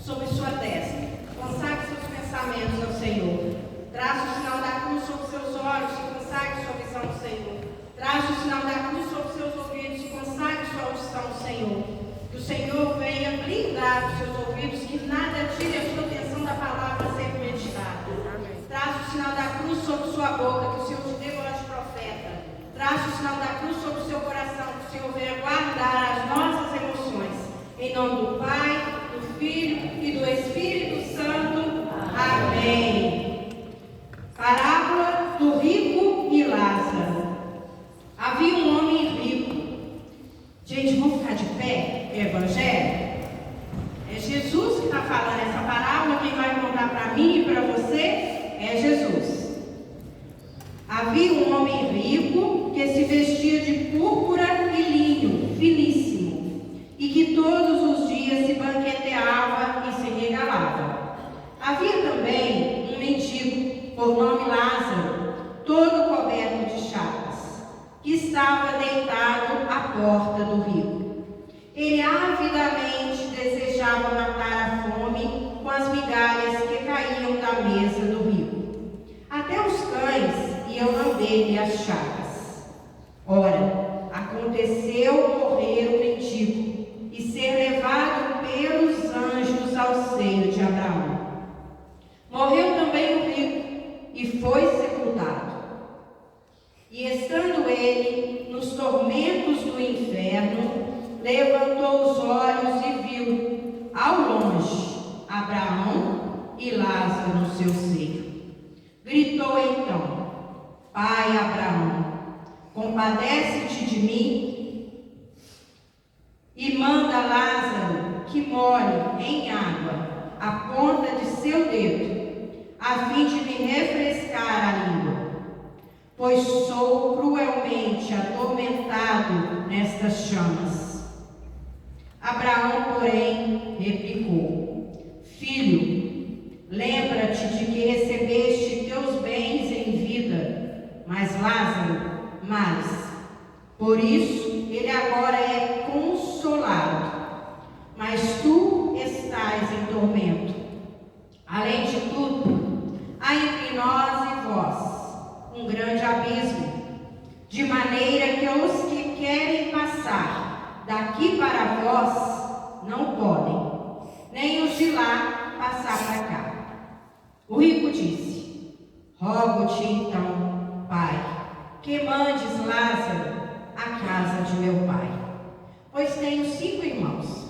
sobre sua testa. Consagre seus pensamentos ao Senhor. Traça o sinal da cruz sobre seus olhos e consagre sua visão ao Senhor. Traça o sinal da cruz sobre seus ouvidos e consagre sua audição ao Senhor. Que o Senhor venha blindar os seus ouvidos, que nada tire a sua atenção da palavra a ser meditada. Traça o sinal da cruz sobre sua boca, que o Senhor te dê voz de profeta. Traça o sinal da cruz sobre o seu coração, que o Senhor venha guardar as nossas emoções. Em nome do Pai, do Filho e do Espírito Santo. Amém. Parábola do rico e Lázaro. Havia um homem rico. Gente, vamos ficar de pé? É Evangelho? É Jesus que está falando essa parábola. Quem vai contar para mim e para você é Jesus. Havia um homem rico que se vestia de púrpura e linho finíssimo, e que todos os dias se banqueteava e se regalava. Havia também um mendigo, por nome Lázaro, todo coberto de chagas, que estava deitado à porta do rico. Ele avidamente desejava matar a fome com as migalhas que caíam da mesa do rico. Até os cães iam lamber-lhe as chagas. Ora, aconteceu morrer o mendigo e ser levado pelos anjos ao seio de Abraão. Morreu também o rico e foi sepultado. E estando ele nos tormentos do inferno, levantou os olhos e viu, ao longe, Abraão e Lázaro no seu seio. Gritou então: Pai Abraão, compadece-te de mim e manda Lázaro que molhe em água a ponta de seu dedo, a fim de me refrescar a língua, pois sou cruelmente atormentado nestas chamas. Abraão, porém, replicou: Filho, lembra-te de que recebeste teus bens em vida, mas Lázaro males. Por isso, ele agora é consolado, mas tu estás em tormento. Além de tudo, há entre nós e vós um grande abismo, de maneira que os que querem passar daqui para vós não podem, nem os de lá passar para cá. O rico disse: Rogo-te então, Pai, que mandes Lázaro à casa de meu pai, pois tenho 5 irmãos,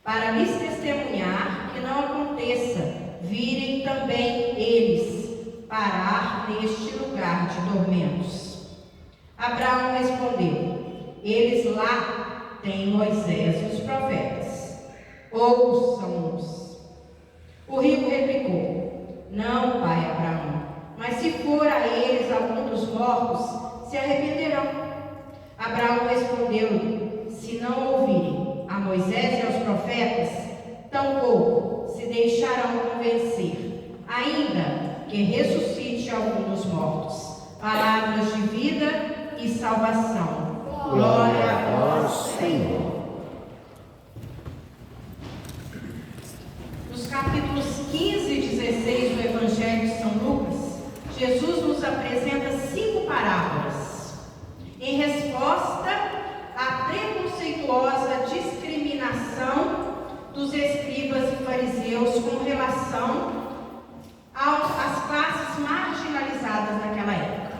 para lhes testemunhar que não aconteça virem também eles parar neste lugar de tormentos. Abraão respondeu: Eles lá têm Moisés e os profetas, ouçam-nos. O rico replicou: Não, pai Abraão, mas se for a eles algum dos mortos, se arrependerão. Abraão respondeu-lhe: Se não ouvirem a Moisés e aos profetas, tampouco se deixarão convencer, ainda que ressuscite algum dos mortos. Palavras de vida e salvação. Glória a vós, Senhor. Nos capítulos 15 e 16 do Evangelho de São Lucas, Jesus nos apresenta 5 parábolas, em resposta à preconceituosa discriminação dos escribas e fariseus com relação às classes marginalizadas naquela época.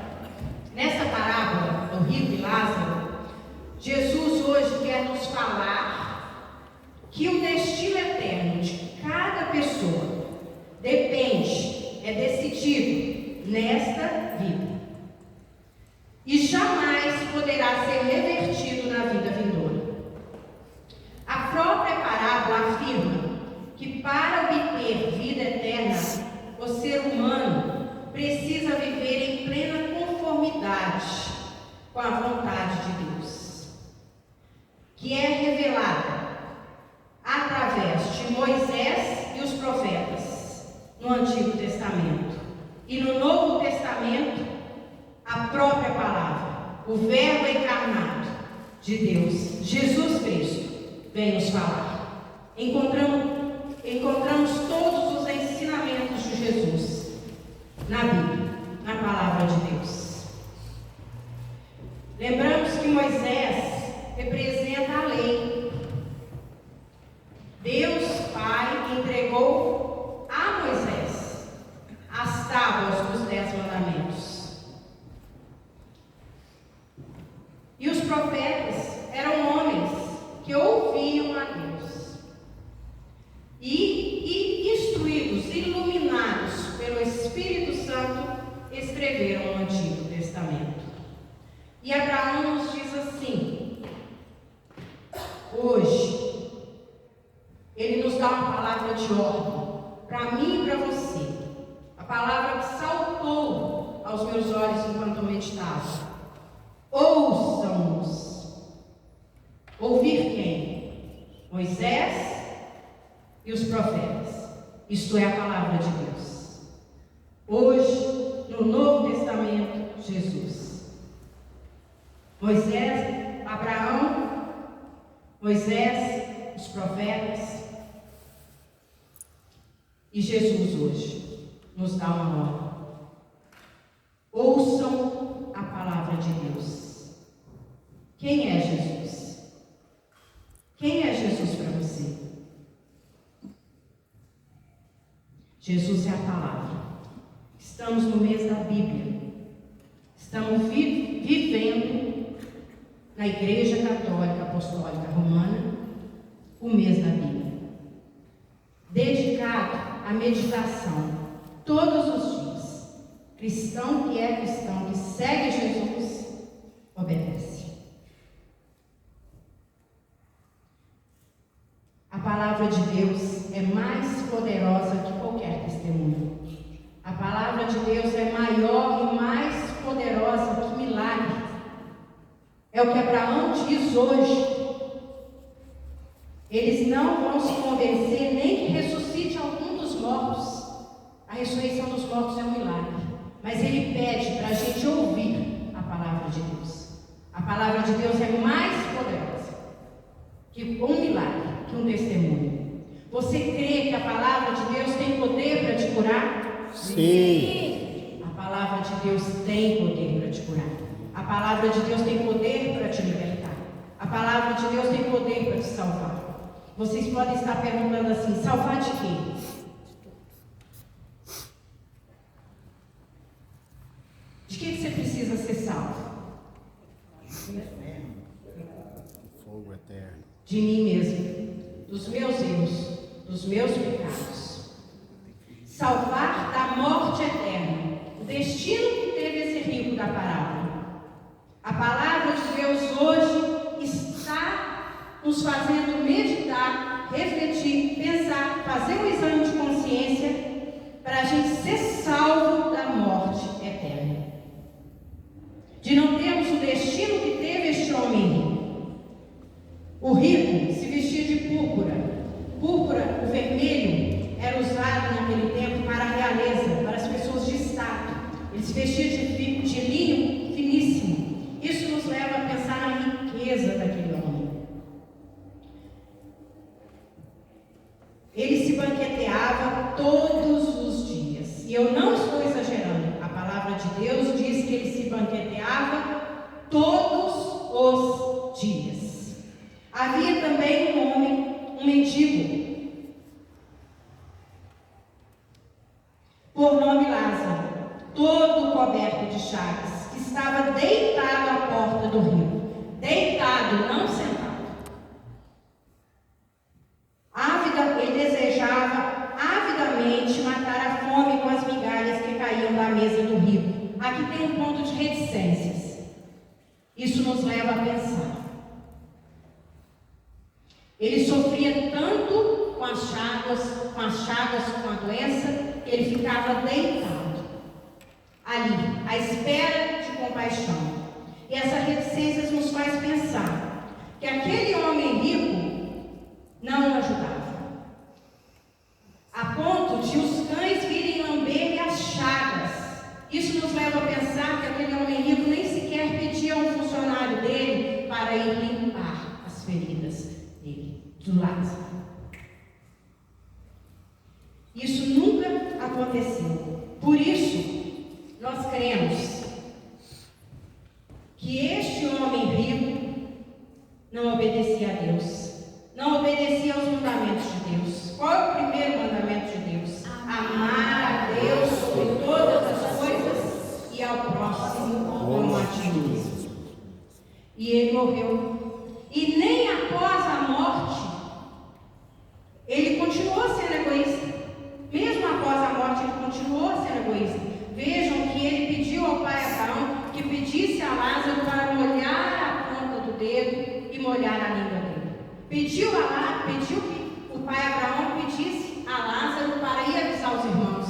Nessa parábola do rico e Lázaro, Jesus hoje quer nos falar que o destino eterno de cada pessoa depende, é decidido nesta vida, e jamais poderá ser revertido na vida vindoura. A própria parábola afirma que para obter vida eterna, o ser humano precisa viver em plena conformidade com a vontade de Deus, que é revelada através de Moisés e os profetas no Antigo Testamento, e no Novo Testamento a própria palavra, o Verbo encarnado de Deus, Jesus Cristo, vem nos falar. Encontramos entregou a Moisés as tábuas dos 10 mandamentos. E os profetas eram homens que ouviam a Deus e instruídos, iluminados pelo Espírito Santo, escreveram o Antigo Testamento. E Abraão nos diz assim: hoje, ele nos dá uma palavra de ordem, para mim e para você, a palavra que saltou aos meus olhos enquanto eu meditava. Ouçam-nos. Ouvir quem? Moisés e os profetas. Isto é a palavra de Deus. Hoje, no Novo Testamento, Jesus. Moisés, Abraão, Moisés, os profetas. E Jesus hoje nos dá uma ordem. Ouçam a palavra de Deus. Quem é Jesus? Quem é Jesus para você? Jesus é a palavra. Estamos no mês da Bíblia. Estamos vivendo na Igreja Católica Apostólica Romana o mês da Bíblia, dedicado à meditação todos os dias. Cristão que é cristão, que segue Jesus, obedece. A palavra de Deus é mais poderosa que qualquer testemunho. A palavra de Deus é maior e mais poderosa que milagre. É o que Abraão diz hoje. Eles não vão se convencer nem que ressuscite algum dos mortos. A ressurreição dos mortos é um milagre. Mas ele pede para a gente ouvir a palavra de Deus. A palavra de Deus é mais poderosa que um milagre, que um testemunho. Você crê que a palavra de Deus tem poder para te curar? Sim. A palavra de Deus tem poder para te curar. A palavra de Deus tem poder para te libertar. A palavra de Deus tem poder para te salvar. Vocês podem estar perguntando assim: salvar de quê? De que você precisa ser salvo? Fogo eterno. De mim mesmo, dos meus erros, dos meus pecados. Salvar da morte eterna, o destino que teve esse rico da parábola. A palavra de Deus hoje está nos fazendo meditar, refletir, pensar, fazer um exame de consciência para a gente ser salvo da morte eterna. De não termos o destino que teve este homem rico. O rico se vestia de púrpura. Púrpura, o vermelho, era usado naquele tempo para a realeza, para as pessoas de status. Ele se vestia de linho finíssimo. Isso nos leva a pensar na riqueza daquele homem. Ele se banqueteava todos os dias. E eu não estou exagerando. A palavra de Deus diz que ele se banqueteava todos os dias. Havia também um homem, um mendigo, por nome Lázaro, todo coberto de chagas, que estava deitado à porta do rio. Deitado, não sentado. Ele desejava avidamente matar a fome com as migalhas que caíam da mesa do rio. Aqui tem um ponto de reticências. Isso nos leva a pensar. Ele sofria tanto com as chagas, com a doença, que ele ficava deitado ali, à espera de compaixão. E essa reticência nos faz pensar que aquele homem rico não o ajudava, a ponto de os cães virem lamber-lhe as chagas. Isso nos leva a pensar que aquele homem rico nem sequer pedia a um funcionário dele para ir limpar as feridas dele, do Lázaro. Isso nunca aconteceu. Por isso, nós cremos que este homem rico não obedecia a Deus, não obedecia aos mandamentos de Deus. Qual é o primeiro morreu. E nem após a morte, ele continuou sendo egoísta. Mesmo após a morte, ele continuou sendo egoísta. Vejam que ele pediu ao pai Abraão que pedisse a Lázaro para molhar a ponta do dedo e molhar a língua dele. Pediu que o pai Abraão pedisse a Lázaro para ir avisar os irmãos.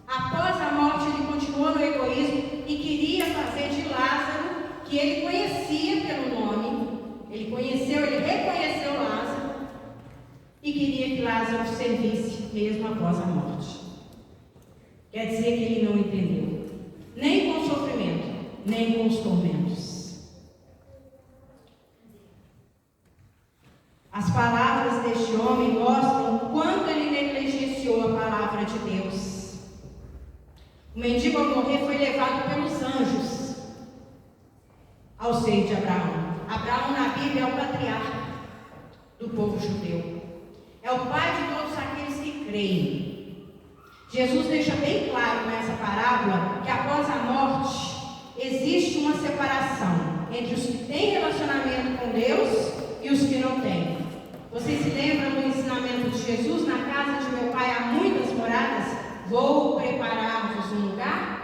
Após a morte, ele continuou no egoísmo e queria fazer de Lázaro, que ele conhecia pelo nome, ele reconheceu Lázaro e queria que Lázaro servisse mesmo após a morte. Quer dizer que ele não entendeu, nem com o sofrimento, nem com os tormentos. As palavras deste homem mostram o quanto ele negligenciou a palavra de Deus. O mendigo ao morrer foi levado pelos anjos ao seio de Abraão. Abraão na Bíblia é o patriarca do povo judeu. É o pai de todos aqueles que creem. Jesus deixa bem claro nessa parábola que após a morte existe uma separação entre os que têm relacionamento com Deus e os que não têm. Vocês se lembram do ensinamento de Jesus? Na casa de meu pai há muitas moradas, vou preparar-vos um lugar.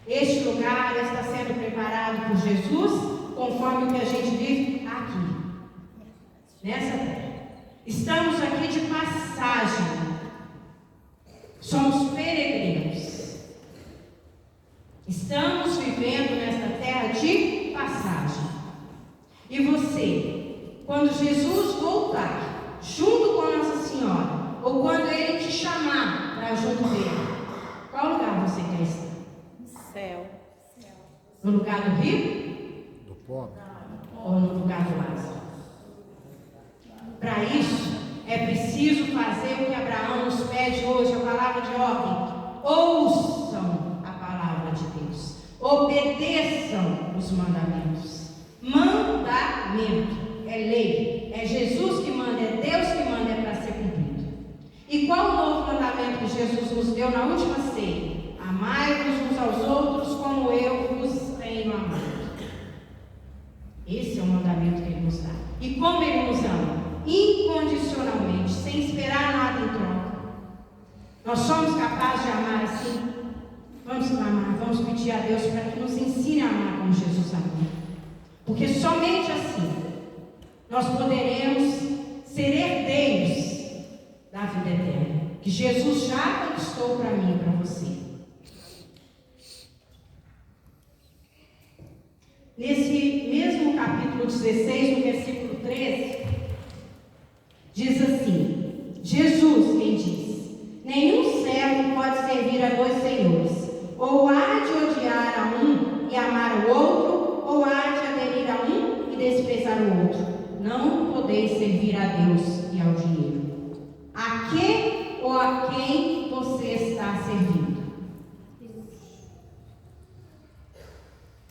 Este lugar está sendo preparado por Jesus, conforme o que a gente vive aqui, nessa terra. Estamos aqui de passagem, somos peregrinos. Estamos vivendo nesta terra de passagem. E você, quando Jesus voltar, junto com Nossa Senhora, ou quando Ele te chamar para junto dele, qual lugar você quer estar? Céu. No lugar do rico? Do pobre. Ou no lugar do Lázaro? Para isso, é preciso fazer o que Abraão nos pede hoje, a palavra de ordem. Ouçam a palavra de Deus. Obedeçam os mandamentos. Mandamento é lei. É Jesus que manda, é Deus que manda, é para ser cumprido. E qual o novo mandamento que Jesus nos deu na última ceia? Amai-vos uns aos outros como eu vos tenho amado. Esse é o mandamento que Ele nos dá. E como Ele nos ama? Incondicionalmente, sem esperar nada em troca. Nós somos capazes de amar assim? Vamos clamar, vamos pedir a Deus para que nos ensine a amar como Jesus amou. Porque somente assim nós poderemos ser herdeiros da vida eterna, que Jesus já conquistou para mim e para você. Nesse mesmo capítulo 16, no versículo 13, diz assim: Jesus quem diz: nenhum servo pode servir a dois senhores, ou há de odiar a um e amar o outro, ou há de aderir a um e desprezar o outro. Não podeis servir a Deus e ao dinheiro. A que ou a quem você está servindo?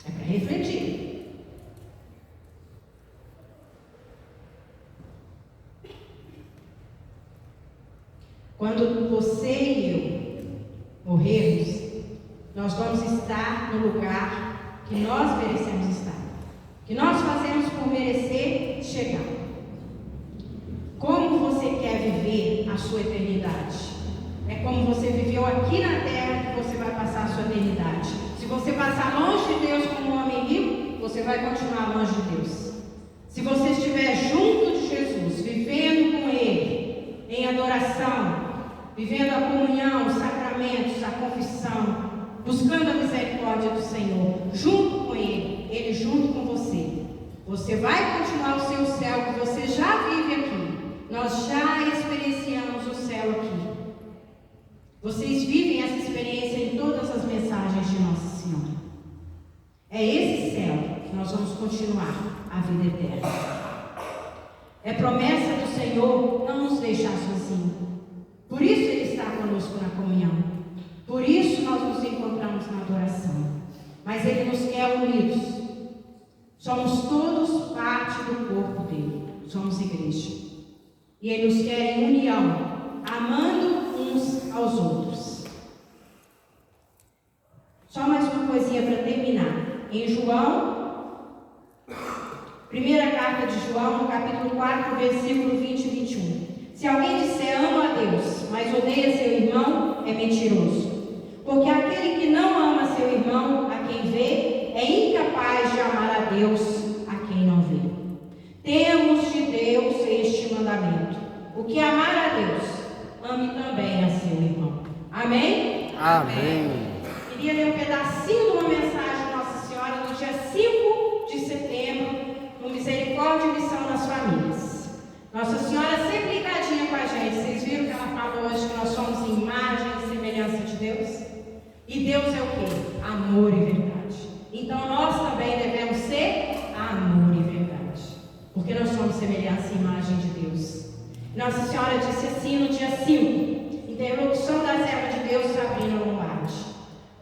É para refletir. Quando você e eu morrermos, nós vamos estar no lugar que nós merecemos estar, que nós fazemos por merecer chegar. Como você quer viver a sua eternidade? É como você viveu aqui na terra que você vai passar a sua eternidade. Se você passar longe de Deus como um homem rico, você vai continuar longe de Deus. Se você estiver junto de Jesus, vivendo com Ele, em adoração, vivendo a comunhão, os sacramentos, a confissão, buscando a misericórdia do Senhor, junto com Ele, Ele junto com você, você vai continuar o seu céu que você já vive aqui. Nós já experienciamos o céu aqui. Vocês vivem essa experiência em todas as mensagens de Nossa Senhora. É esse céu que nós vamos continuar a vida eterna. É promessa do Senhor não nos deixar sozinhos. Por isso Ele está conosco na comunhão. Por isso nós nos encontramos na adoração. Mas Ele nos quer unidos. Somos todos parte do corpo dele. Somos igreja. E Ele nos quer em união, amando uns aos outros. Só mais uma coisinha para terminar. Em João Primeira carta de João, no capítulo 4, versículo 20 e 21. Se alguém disser amo a Deus, mas odeia seu irmão, é mentiroso. Porque aquele que não ama seu irmão, a quem vê, é incapaz de amar a Deus, a quem não vê. Temos de Deus este mandamento: o que amar a Deus, ame também a seu irmão. Amém? Amém. Queria ler um pedacinho de uma mensagem de Nossa Senhora no dia 5 de setembro, no Misericórdia e Missão nas Famílias. Nossa Senhora sempre ligadinha com a gente. Vocês viram que ela falou hoje que nós somos imagem e semelhança de Deus? E Deus é o quê? Amor e verdade. Então nós também devemos ser amor e verdade, porque nós somos semelhança e imagem de Deus. Nossa Senhora disse assim no dia 5, interlocução da serva de Deus, Sabrina Lombardi: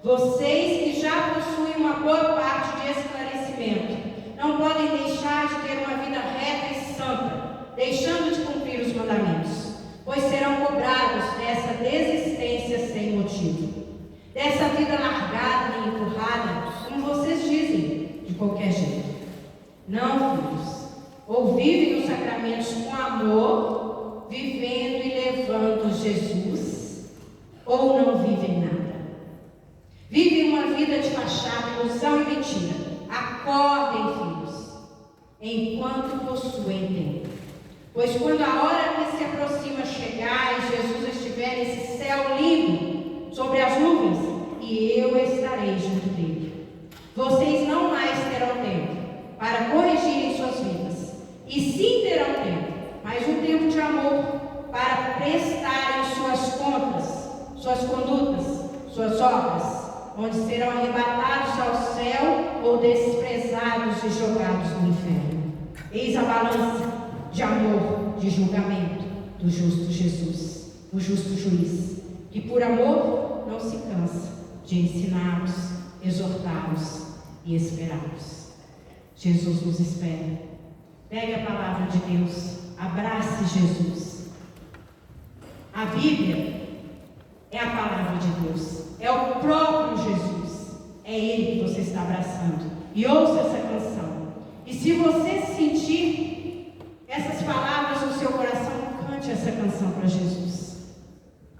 vocês que já possuem uma boa parte de esclarecimento, não podem deixar de ter uma vida reta e santa, deixando de cumprir os mandamentos, pois serão cobrados dessa desistência sem motivo, dessa vida largada e empurrada, como vocês dizem, de qualquer jeito. Não, filhos, ou vivem os sacramentos com amor, vivendo e levando Jesus, ou não vivem nada. Vivem uma vida de fachada, ilusão e mentira. Acordem, filhos, enquanto possuem tempo. Pois quando a hora que se aproxima chegar e Jesus estiver nesse céu lindo, sobre as nuvens, e eu estarei junto dele, vocês não mais terão tempo para corrigirem suas vidas, e sim terão tempo, mas um tempo de amor, para prestarem suas contas, suas condutas, suas obras, onde serão arrebatados ao céu ou desprezados e jogados no inferno. Eis a balança de amor, de julgamento do justo Jesus, o justo juiz, que por amor não se cansa de ensiná-los, exortá-los e esperá-los. Jesus nos espera. Pegue a palavra de Deus, abrace Jesus. A Bíblia é a palavra de Deus, é o próprio Jesus, é Ele que você está abraçando. E ouça essa canção. E se você sentir essas palavras no seu coração, cante essa canção para Jesus.